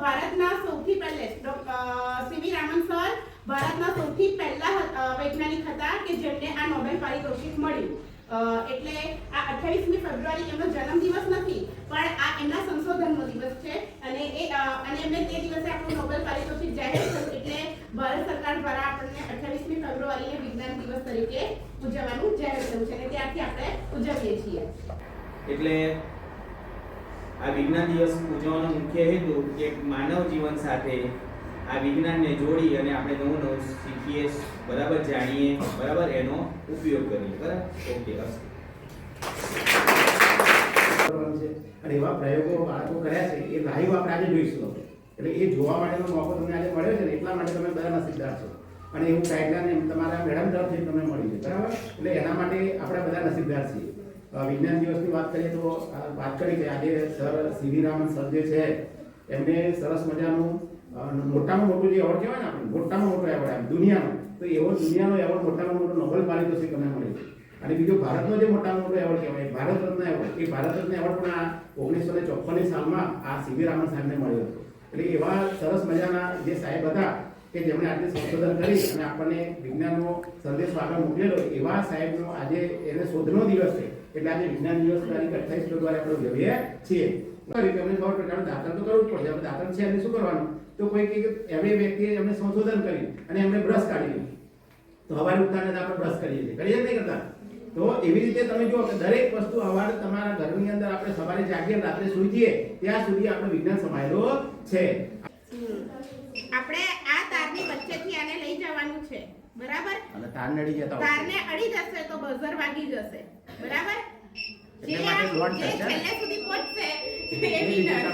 ભારતના સૌથી પહેલે સીવી રામન સર ભારતના સૌથી પહેલા વૈજ્ઞાનિક હતા કે જેમને આ નોબેલ પારિતોષિક મળ્યું। એટલે આ 28મી ફેબ્રુઆરી એમનો જન્મદિવસ નથી પણ આ એમના સંશોધનનો દિવસ છે અને એમને તે દિવસે આપણું નોબેલ પારિતોષિક જાહેર થયું એટલે ભારત સરકાર દ્વારા આપણને 28મી ફેબ્રુઆરીએ વિજ્ઞાન દિવસ તરીકે ઉજવવાનું જાહેર થયું છે અને ત્યારથી આપણે ઉજવીએ છીએ। એટલે આ વિજ્ઞાન દિવસ ઉજવવાનો મુખ્ય હેતુ કે માનવ જીવન સાથે આ વિજ્ઞાનને જોડી અને આપણે નવું નવું શીખીએ, બરાબર જાણીએ, બરાબર એનો ઉપયોગ કરીએ, બરાબર? ઓકે, અને એવા પ્રયોગો બાળકો કર્યા છે એ લાઈવ આપણે આજે જોઈશું। એટલે એ જોવા માટેનો મોકો તમને આજે મળ્યો છે ને એટલા માટે તમે બધા નસીબદાર છો અને એવું ગાઈડલાઈન તમારા મેડમ તરફથી તમને મળી છે, બરાબર? એટલે એના માટે આપણે બધા નસીબદાર છીએ। વિજ્ઞાન દિવસની વાત કરીએ તો વાત કરી કે આજે સર સીવી રામન સર જે છે એમને સરસ મજાનું મોટામાં મોટું જે એવોર્ડ કહેવાય ને આપણે મોટામાં મોટો એવોર્ડ દુનિયાનો, તો એવો દુનિયાનો એવોર્ડ મોટામાં મોટો નોબેલ પારિતોષિક અમને મળ્યો છે। અને બીજો ભારતનો જે મોટામાં મોટો એવોર્ડ કહેવાય ભારત રત્ન એવોર્ડ, એ ભારત રત્ન એવોર્ડ પણ આ 1954ની સાલમાં આ સીવી રામન સાહેબને મળ્યો હતો। એટલે એવા સરસ મજાના જે સાહેબ હતા કે જેમણે આજે સંશોધન કરી અને આપણને વિજ્ઞાનનો સંદેશો આગળ મોકલેલો, એવા સાહેબનો આજે એને શોધનો દિવસ છે એટલે આજે વિજ્ઞાન દિવસ તારીખ 28 ફેબ્રુઆરી આપણે ઉજવીએ છીએ। તમને ખબર પડે દાખલ તો કરવું જ પડશે, આપણે દાખલ છે એને શું કરવાનું, તો કોઈ કે એવી વ્યક્તિએ એમને સંશોધન કર્યું અને એમને બ્રશ કાઢી લીધું, તો હવારે ઉઠાને આપણે બ્રશ કરીએ છીએ, કરીએ નહીં કરતા? તો એવી રીતે તમે જુઓ કે દરેક વસ્તુ સવારે તમારા ઘરની અંદર આપણે સવારે જાગીએ રાત્રે સૂઈ જઈએ ત્યાં સુધી આપણો વિજ્ઞાન સમાયેલો છે। આપણે આ તારની વચ્ચેથી આને લઈ જવાનું છે, બરાબર? અને તારને અડી જતા તારને અડી જશે તો બઝર વાગી જશે, બરાબર? એટલે માટે લોડ જે થશે છેલ્લે સુધી પહોંચશે એ વિનર।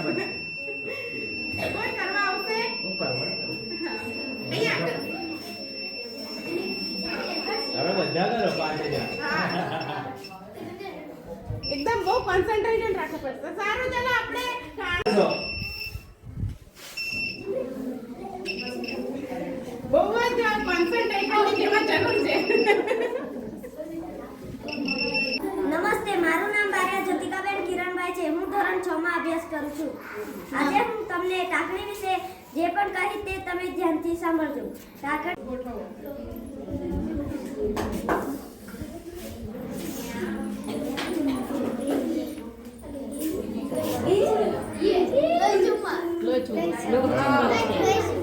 કોઈ કરવા આવશે ઉપર અહીંયા કરો। હવે બધા કરો 5000। એકદમ બહુ કોન્સન્ટ્રેશન રાખવું પડશે। સારું, ચાલો આપણે બહુ જ કોન્સન્ટ્રેશનની જેમાં જરૂર છે। નમસ્તે, મારું નામ બારિયા જ્યોતિકાબેન કિરણભાઈ છે। હું ધોરણ 6 માં અભ્યાસ કરું છું। આજે હું તમને ટાંકણી વિશે જે પણ કહીશ તે તમે ધ્યાનથી સાંભળજો। ટાંકણી ગોઠવો।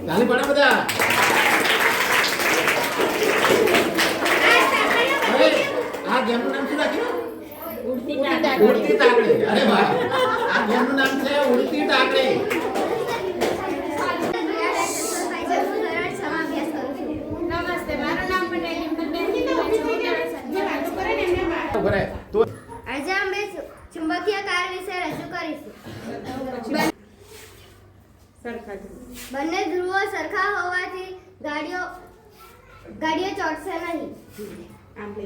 તાલી પાડો બધા। આ ગેમનું નામ શું રાખ્યું? ઉડતી ટાંકણી। અરે વાહ, આ ગેમનું નામ છે ઉડતી ટાંકણી। નમસ્તે, મારું નામ પટેલ ડિમ્પલબેન બરાબર તો આજે અમે ચુંબકીય કાર વિશે રજૂ કરીશું। બંને ધ્રુવો સરખા હોવાથી ગાડીઓ ચોટશે નહીં। આમ લે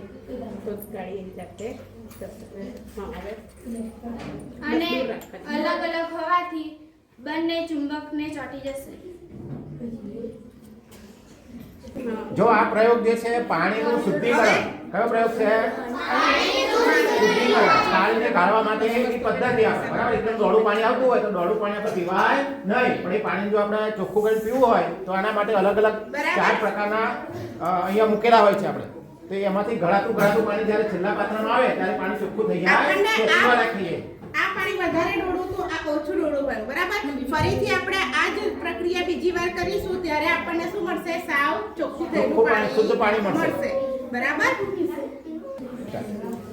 તો ગાડી જાતે હા હવે અને અલગ અલગ હોવાથી બંને ચુંબકને ચોંટી જશે। જો આ પ્રયોગ જે છે પાણીનું શુદ્ધિકરણ, કયો પ્રયોગ છે? શુદ્ધિકરણ। પાણીને ગાળવા માટે એક પદ્ધતિ આપણે, બરાબર? એકદમ દોડું પાણી આવતું હોય તો દોડું પાણી આપણે પીવાય નહીં, પણ એ પાણી જો આપણે ચોખ્ખું કરીને પીવું હોય તો આના માટે અલગ અલગ 4 પ્રકારના અહીંયા મૂકેલા હોય છે આપણે, તો એમાંથી ગળાતું પાણી જ્યારે છેલ્લા પાત્રમાં આવે ત્યારે પાણી ચોખ્ખું થઈ જાય, તો પીવા રાખીએ। આ પાણી વધારે ડોળું તો આ ઓછું ડોળું હોય, બરાબર? ફરીથી આપણે આ જ પ્રક્રિયા બીજી વાર કરીશું ત્યારે આપણને શું મળશે? સાવ ચોખ્ખું થયેલું પાણી, શુદ્ધ પાણી મળશે, બરાબર?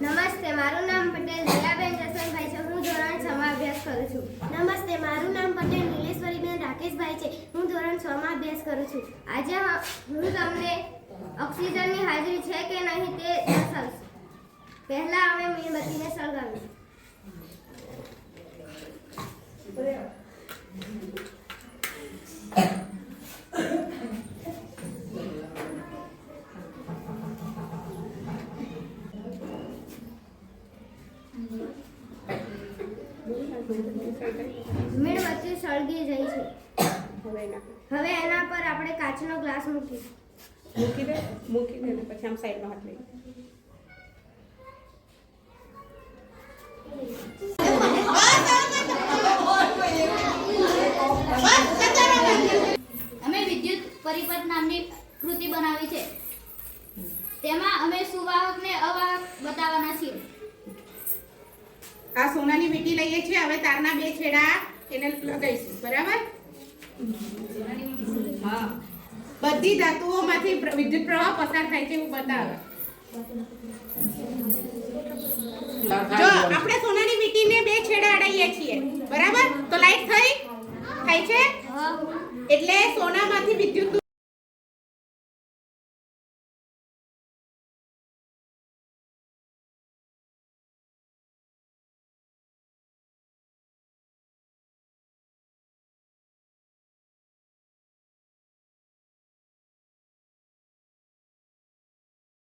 નમસ્તે, મારું નામ પટેલ દયાબેન જસવંતભાઈ છે। હું ધોરણ 6 માં અભ્યાસ કરું છું। નમસ્તે, મારું નામ પટેલ નીલેશ્વરીબેન રાકેશભાઈ છે। હું ધોરણ 6 માં અભ્યાસ કરું છું। આજે હું તમને ઓક્સિજનની હાજરી છે કે નહીં તે દર્શાવીશ। પહેલા અમે મીણબત્તીને સળગાવીશું। મીણબત્તી સળગી રહી છે। હવે એના પર આપણે કાચનો ગ્લાસ મૂકીશું। મૂકી દે અને પછી આમ સાઈડમાં હાથ લઈ બસ નામની કૃતિ બનાવી છે. તેમાં અમે સુવાહક ને અવાહક બતાવવાના છીએ. આ સોનાની વીંટી લઈએ છીએ. હવે તારના બે છેડા એને લગાવીશું. બરાબર? હા. બધી ધાતુઓમાંથી વિદ્યુત પ્રવાહ પસાર થાય છે એવું બતાવે. જો આપણે સોનાની વીંટીને બે છેડા અડાઈએ છીએ. બરાબર? તો લાઈટ થાય છે? એટલે સોનામાંથી વિદ્યુત